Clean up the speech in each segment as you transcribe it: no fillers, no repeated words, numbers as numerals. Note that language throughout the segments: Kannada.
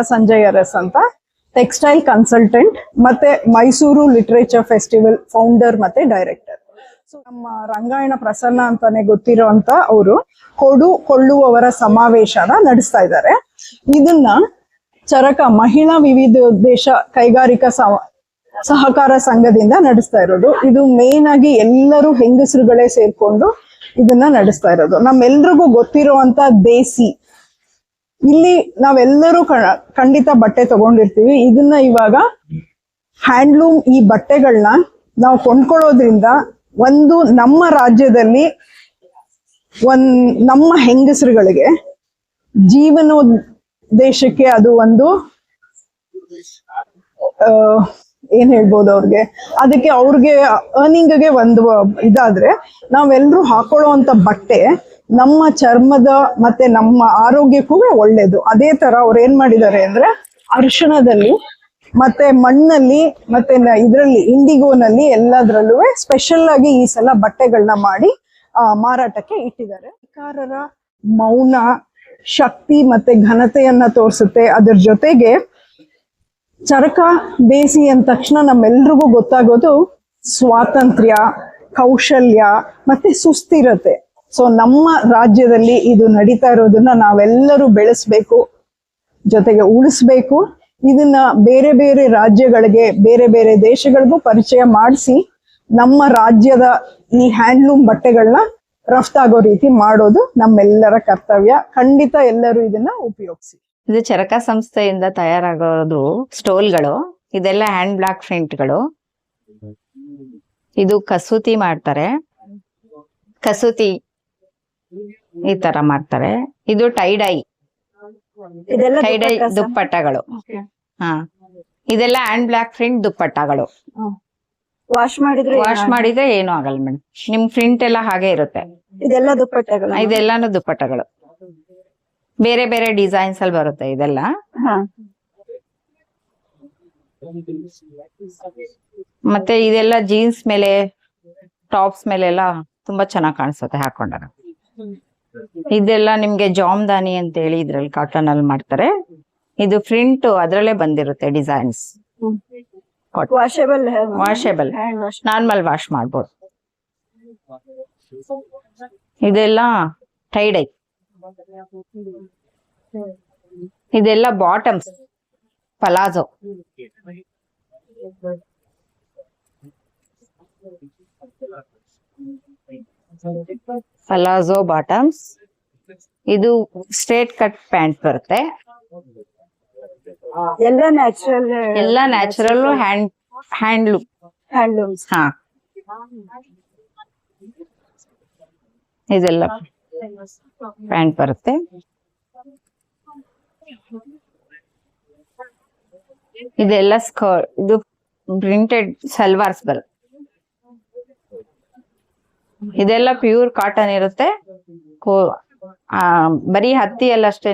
ಸಂಜಯ್ ಅರಸ್ ಅಂತ ಟೆಕ್ಸ್ಟೈಲ್ ಕನ್ಸಲ್ಟೆಂಟ್ ಮತ್ತೆ ಮೈಸೂರು ಲಿಟರೇಚರ್ ಫೆಸ್ಟಿವಲ್ ಫೌಂಡರ್ ಮತ್ತೆ ಡೈರೆಕ್ಟರ್. ಸೊ ನಮ್ಮ ರಂಗಾಯಣ ಪ್ರಸನ್ನ ಅಂತಾನೆ ಗೊತ್ತಿರುವಂತ ಅವರು ಕೊಳ್ಳುವವರ ಸಮಾವೇಶನ ನಡೆಸ್ತಾ ಇದ್ದಾರೆ. ಇದನ್ನ ಚರಕ ಮಹಿಳಾ ವಿವಿಧ ದೇಶ ಕೈಗಾರಿಕಾ ಸಹಕಾರ ಸಂಘದಿಂದ ನಡೆಸ್ತಾ ಇರೋದು. ಇದು ಮೇನ್ ಆಗಿ ಎಲ್ಲರೂ ಹೆಂಗಸರುಗಳೇ ಸೇರ್ಕೊಂಡು ಇದನ್ನ ನಡೆಸ್ತಾ ಇರೋದು. ನಮ್ಮೆಲ್ರಿಗೂ ಗೊತ್ತಿರುವಂತ ದೇಸಿ, ಇಲ್ಲಿ ನಾವೆಲ್ಲರೂ ಖಂಡಿತ ಬಟ್ಟೆ ತಗೊಂಡಿರ್ತೀವಿ. ಇದನ್ನ ಇವಾಗ ಹ್ಯಾಂಡ್ಲೂಮ್ ಈ ಬಟ್ಟೆಗಳನ್ನ ನಾವು ಕೊಂಡ್ಕೊಳ್ಳೋದ್ರಿಂದ ಒಂದು ನಮ್ಮ ರಾಜ್ಯದಲ್ಲಿ ನಮ್ಮ ಹೆಂಗಸರುಗಳಿಗೆ ಜೀವನೋದ್ದೇಶಕ್ಕೆ ಅದು ಒಂದು ಏನ್ ಹೇಳ್ಬೋದು, ಅದಕ್ಕೆ ಅವ್ರಿಗೆ ಅರ್ನಿಂಗ್ಗೆ ಒಂದು ಇದಾದ್ರೆ ನಾವೆಲ್ಲರೂ ಹಾಕೊಳ್ಳುವಂತ ಬಟ್ಟೆ ನಮ್ಮ ಚರ್ಮದ ಮತ್ತೆ ನಮ್ಮ ಆರೋಗ್ಯಕ್ಕೂ ಒಳ್ಳೇದು. ಅದೇ ತರ ಅವ್ರು ಏನ್ ಮಾಡಿದ್ದಾರೆ ಅಂದ್ರೆ ಅರಿಶಿಣದಲ್ಲಿ ಮತ್ತೆ ಮಣ್ಣಲ್ಲಿ ಮತ್ತೆ ಇದ್ರಲ್ಲಿ ಇಂಡಿಗೋನಲ್ಲಿ ಎಲ್ಲದ್ರಲ್ಲೂ ಸ್ಪೆಷಲ್ ಆಗಿ ಈ ಸಲ ಬಟ್ಟೆಗಳನ್ನ ಮಾಡಿ ಮಾರಾಟಕ್ಕೆ ಇಟ್ಟಿದ್ದಾರೆ. ನೇಕಾರರ ಮೌನ ಶಕ್ತಿ ಮತ್ತೆ ಘನತೆಯನ್ನ ತೋರಿಸುತ್ತೆ. ಅದ್ರ ಜೊತೆಗೆ ಚರಕ ಬೇಸಿ ಅಂದ ತಕ್ಷಣ ನಮ್ಮೆಲ್ರಿಗೂ ಗೊತ್ತಾಗೋದು ಸ್ವಾತಂತ್ರ್ಯ, ಕೌಶಲ್ಯ ಮತ್ತೆ ಸುಸ್ಥಿರತೆ. ಸೊ ನಮ್ಮ ರಾಜ್ಯದಲ್ಲಿ ಇದು ನಡೀತಾ ಇರೋದನ್ನ ನಾವೆಲ್ಲರೂ ಬೆಳೆಸ್ಬೇಕು, ಜೊತೆಗೆ ಉಳಿಸ್ಬೇಕು. ಇದನ್ನ ಬೇರೆ ಬೇರೆ ರಾಜ್ಯಗಳಿಗೆ, ಬೇರೆ ಬೇರೆ ದೇಶಗಳಿಗೂ ಪರಿಚಯ ಮಾಡಿಸಿ ನಮ್ಮ ರಾಜ್ಯದ ಈ ಹ್ಯಾಂಡ್ಲೂಮ್ ಬಟ್ಟೆಗಳನ್ನ ರಫ್ತಾಗೋ ರೀತಿ ಮಾಡೋದು ನಮ್ಮೆಲ್ಲರ ಕರ್ತವ್ಯ. ಖಂಡಿತ ಎಲ್ಲರೂ ಇದನ್ನ ಉಪಯೋಗಿಸಿ. ಇದು ಚರಕ ಸಂಸ್ಥೆಯಿಂದ ತಯಾರಾಗೋದು ಸ್ಟೋಲ್ಗಳು. ಇದೆಲ್ಲ ಹ್ಯಾಂಡ್ ಬ್ಲಾಕ್ ಪ್ರಿಂಟ್ಗಳು. ಇದು ಕಸೂತಿ ಮಾಡ್ತಾರೆ, ಕಸೂತಿ ಈ ತರ ಮಾಡ್ತಾರೆ. ಇದು ಟೈಡೈ ದುಪ್ಪಟ್ಟಗಳು. ಹಾ, ಇದೆಲ್ಲ ಹ್ಯಾಂಡ್ ಬ್ಲಾಕ್ ಪ್ರಿಂಟ್ ದುಪ್ಪಟ್ಟಗಳು. ವಾಶ್ ಮಾಡಿದ್ರೆ ಏನು ಆಗಲ್ಲ ಮೇಡಮ್. ನಿಮ್ ಪ್ರಿಂಟ್ ಎಲ್ಲ ಹಾಗೆ ಇರುತ್ತೆ. ಇದೆಲ್ಲ ದುಪ್ಪಟ್ಟಗಳು, ಇದೆಲ್ಲಾನು ದುಪ್ಪಟ್ಟಗಳು. ಬೇರೆ ಬೇರೆ ಡಿಸೈನ್ಸ್ ಅಲ್ಲಿ ಬರುತ್ತೆ ಇದೆಲ್ಲ. ಮತ್ತೆ ಇದೆಲ್ಲ ಜೀನ್ಸ್ ಮೇಲೆ, ಟಾಪ್ಸ್ ಮೇಲೆ ಎಲ್ಲ ತುಂಬಾ ಚೆನ್ನಾಗಿ ಕಾಣಿಸುತ್ತೆ ಹಾಕೊಂಡಾಗ. ಇದೆಲ್ಲ ನಿಮ್ಗೆ ಜಾಮ್ದಾನಿ ಅಂತ ಹೇಳಿ ಇದ್ರಲ್ಲಿ ಕಾಟನ್ ಅಲ್ಲಿ ಮಾಡ್ತಾರೆ. ಇದು ಪ್ರಿಂಟ್ ಅದ್ರಲ್ಲೇ ಬಂದಿರುತ್ತೆ ಡಿಸೈನ್ಸ್. ವಾಷೇಬಲ್, ನಾರ್ಮಲ್ ವಾಶ್ ಮಾಡ್ಬೋದು. ಇದೆಲ್ಲ ಟೈಡೈ. ಇದೆಲ್ಲ ಬಾಟಮ್ಸ್, ಪಲಾಜೋ. Palazzo bottoms. ಇದು ಸ್ಟ್ರೇಟ್ ಕಟ್ ಪ್ಯಾಂಟ್ ಬರುತ್ತೆ. ಎಲ್ಲ ನ್ಯಾಚುರಲ್ ಹ್ಯಾಂಡ್ಲೂಮ್. ಹಾ, ಇದೆಲ್ಲ ಪ್ಯಾಂಟ್ ಬರುತ್ತೆ. ಇದೆಲ್ಲ ಸ್ಕರ್ಟ್. ಇದು ಪ್ರಿಂಟೆಡ್ ಸಲ್ವಾರ್ಸ್ ಬರುತ್ತೆ. ಇದೆಲ್ಲ ಪ್ಯೂರ್ ಕಾಟನ್ ಇರುತ್ತೆ. ಬರೀ ಹತ್ತಿಯಲ್ಲಷ್ಟೇ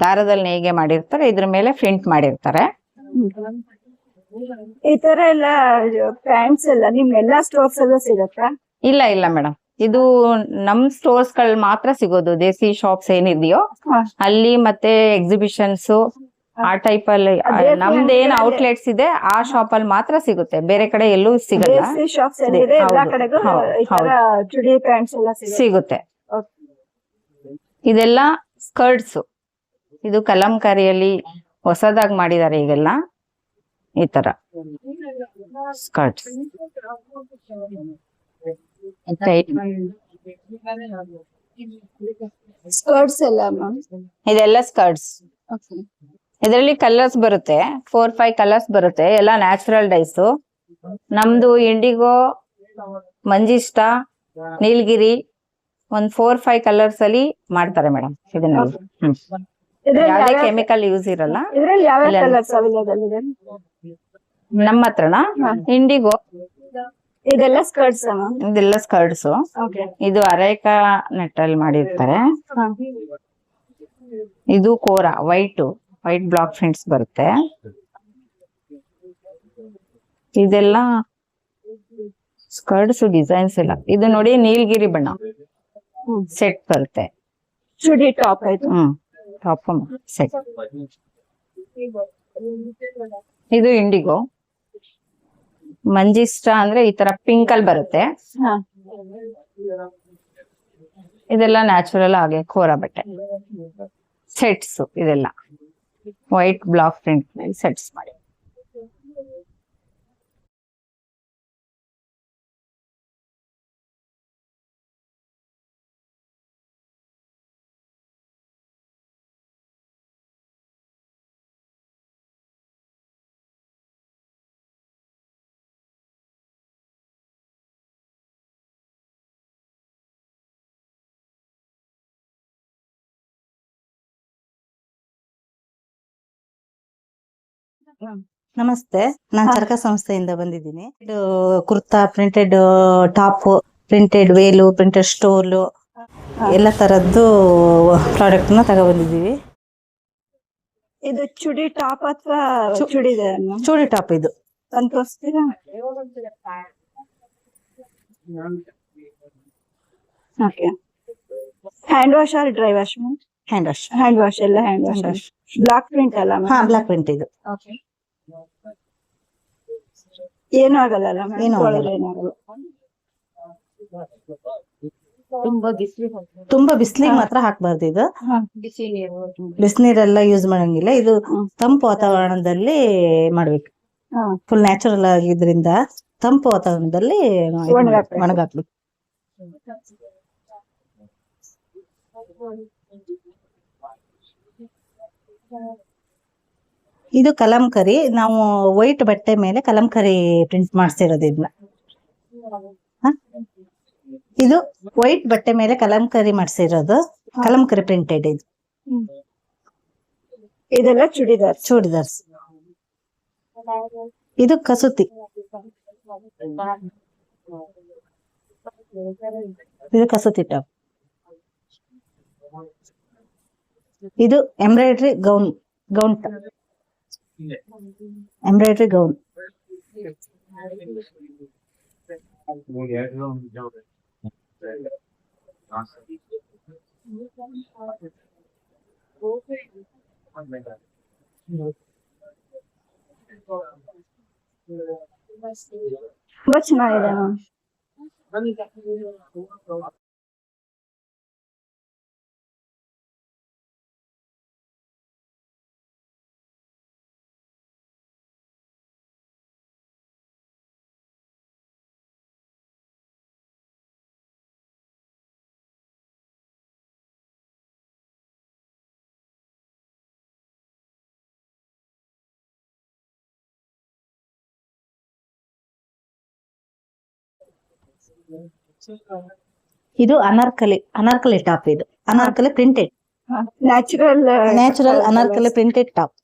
ದಾರದಲ್ಲಿ ನೇಯ್ಗೆ ಮಾಡಿರ್ತಾರೆ. ಇದ್ರ ಮೇಲೆ ಪ್ರಿಂಟ್ ಮಾಡಿರ್ತಾರೆ. ಈ ತರ ಎಲ್ಲ ಪ್ಯಾಂಟ್ಸ್ ಎಲ್ಲ ನಿಮ್ಗೆಲ್ಲಾ ಸ್ಟೋರ್ಸ್ ಎಲ್ಲ ಸಿಗತ್ತಾ? ಇಲ್ಲ ಇಲ್ಲ ಮೇಡಮ್, ಇದು ನಮ್ ಸ್ಟೋರ್ಸ್ ಗಳು ಮಾತ್ರ ಸಿಗೋದು. ದೇಸಿ ಶಾಪ್ಸ್ ಏನಿದೆಯೋ ಅಲ್ಲಿ, ಮತ್ತೆ ಎಕ್ಸಿಬಿಷನ್ಸ್ ಆ ಟೈಪ್ ಅಲ್ಲಿ ನಮ್ದೇನ್ ಔಟ್ಲೆಟ್ಸ್ ಇದೆ ಆ ಶಾಪ್ ಅಲ್ಲಿ ಮಾತ್ರ ಸಿಗುತ್ತೆ. ಬೇರೆ ಕಡೆ ಎಲ್ಲೂ ಸಿಗಲ್ಲ. ಸಿಗುತ್ತೆ. ಇದೆಲ್ಲ ಸ್ಕರ್ಟ್ಸ್. ಇದು ಕಲಂಕಾರಿಯಲ್ಲಿ ಹೊಸದಾಗಿ ಮಾಡಿದ್ದಾರೆ ಈಗೆಲ್ಲ ಈ ತರ ಸ್ಕರ್ಟ್ಸ್. ಸ್ಕರ್ಟ್ಸ್ ಎಲ್ಲ ಮ್ಯಾಮ್. ಇದೆಲ್ಲ ಸ್ಕರ್ಟ್ಸ್. ಇದರಲ್ಲಿ ಕಲರ್ಸ್ ಬರುತ್ತೆ, 4-5 ಕಲರ್ಸ್ ಬರುತ್ತೆ, ಎಲ್ಲ ನ್ಯಾಚುರಲ್ ಡೈಸ್. ನಮ್ದು ಇಂಡಿಗೋ, ಮಂಜಿಷ್ಟ, ನೀಲಗಿರಿ, ಒಂದ್ 4-5 ಕಲರ್ಸ್ ಅಲ್ಲಿ ಮಾಡ್ತಾರೆ ಮೇಡಮ್ ಇದನ್ನ. ಯಾವ್ದೇ ಕೆಮಿಕಲ್ ಯೂಸ್ ಇರಲ್ಲ. ಇದ್ರಲ್ಲಿ ಯಾವ ಇಲ್ಲ. ಕಲರ್ಸ್ ಅವೈಲೇಬಲ್ ಇದೆ? ನಮ್ಮ ಹತ್ರನ ಇಂಡಿಗೋ, ಇದೆಲ್ಲ ಸ್ಕರ್ಟ್ಸ್ ಮ್ಯಾಮ್. ಇದೆಲ್ಲ ಸ್ಕರ್ಟ್ಸ್. ಓಕೆ. ಇದು ಅರೇಕಾ ನೆಟ್ಟಲ್ಲಿ ಮಾಡಿರ್ತಾರೆ. ಇದು ಕೋರಾ ವೈಟ್ ಬ್ಲಾಕ್ ಪ್ರಿಂಟ್ಸ್ ಬರುತ್ತೆ. ಇದೆಲ್ಲ ಸ್ಕರ್ಟ್ಸ್ ಡಿಸೈನ್ಸ್ ಎಲ್ಲ. ಇದು ನೋಡಿ ನೀಲಗಿರಿ ಬಣ್ಣ ಸೆಟ್ ಬರುತ್ತೆ. ಚುಡಿ ಟಾಪ್ ಆಯ್ತು. Top set. ಇದು ಇಂಡಿಗೋ. ಮಂಜಿಷ್ಟ ಅಂದ್ರೆ ಈ ತರ ಪಿಂಕ್ ಅಲ್ಲಿ ಬರುತ್ತೆ. ಇದೆಲ್ಲ ನ್ಯಾಚುರಲ್ ಆಗಿ ಕೋರಾ ಬಟ್ಟೆ ಸೆಟ್ಸ್. ಇದೆಲ್ಲ ವೈಟ್ ಬ್ಲಾಕ್ ಪ್ರಿಂಟ್ ಸೆಟ್ಸ್ ಮಾಡಿ. ನಮಸ್ತೆ, ನಾನ್ ಚರಕ ಸಂಸ್ಥೆಯಿಂದ ಬಂದಿದ್ದೀನಿ. ಇದು kurta, printed top, printed veil, printed stole ಎಲ್ಲ ತರದ್ದು ಪ್ರಾಡಕ್ಟ್ ನ ತಗೊಬಂದಿದ್ದೀವಿ. ಇದು ಚುಡಿ ಟಾಪ್ ಅಥವಾ ಚುಡಿದಾರ್ ಮ್ಯಾಮ್? ಚೂಡಿ ಟಾಪ್ ಇದು. ಒಂದು ತೋರಿಸ್ತೀರಾ? Okay. Hand wash or dry wash ma'am? Hand wash. Hand wash ಎಲ್ಲ ಹ್ಯಾಂಡ್ ವಾಶ್. ಬ್ಲಾಕ್ ಪ್ರಿಂಟ್ ಅಲ್ಲ ಮ್ಯಾಮ್? ಹಾ, ಬ್ಲಾಕ್ ಪ್ರಿಂಟ್ ಇದು. ಓಕೆ. ಏನೂ ಆಗಲ್ಲ ಮ್ಯಾಮ್? ಏನೂ ಆಗಲ್ಲ. ಏನಾಗಲ್ಲ. ತುಂಬಾ ಬಿಸಿಲಿಗೆ ಮಾತ್ರ ಹಾಕ್ಬಾರ್ದು ಇದು. ಬಿಸಿ ನೀರು. ಬಿಸಿನೀರೆಲ್ಲ ಯೂಸ್ ಮಾಡಂಗಿಲ್ಲ. ಇದು ತಂಪು ವಾತಾವರಣದಲ್ಲಿ ಮಾಡ್ಬೇಕು. ಫುಲ್ ನ್ಯಾಚುರಲ್ ಆಗಿದ್ರಿಂದ ತಂಪು ವಾತಾವರಣದಲ್ಲಿ ಒಣಗಾಕ್ಬೇಕು. ಇದು ಕಲಂಕರಿ. ನಾವು ವೈಟ್ ಬಟ್ಟೆ ಮೇಲೆ ಕಲಂಕರಿ ಪ್ರಿಂಟ್ ಮಾಡಿಸಿರೋದು ಇದನ್ನ. ಇದು ವೈಟ್ ಬಟ್ಟೆ ಮೇಲೆ ಕಲಂಕರಿ ಮಾಡಿಸಿರೋದು, ಕಲಂಕರಿ ಪ್ರಿಂಟೆಡ್ ಇದು. ಇದೆಲ್ಲ ಚುಡಿದಾರ್. ಚೂಡಿದಾರ್ಸ್. ಇದು ಕಸೂತಿ. ಇದು ಕಸೂತಿ ಟಾಪ್. ಇದು ಎಂಬ್ರಾಯ್ಡ್ರಿ ಗೌನ್ ಎಂಬ್ರಾಯ್ಡ್ರಿ ಗೌನ್. ತುಂಬಾ ಚೆನ್ನಾಗಿದೆ ಮ್ಯಾಮ್. ಇದು ಅನಾರ್ಕಲಿ ಟಾಪ್. ಇದು Anarkali printed natural Anarkali printed top.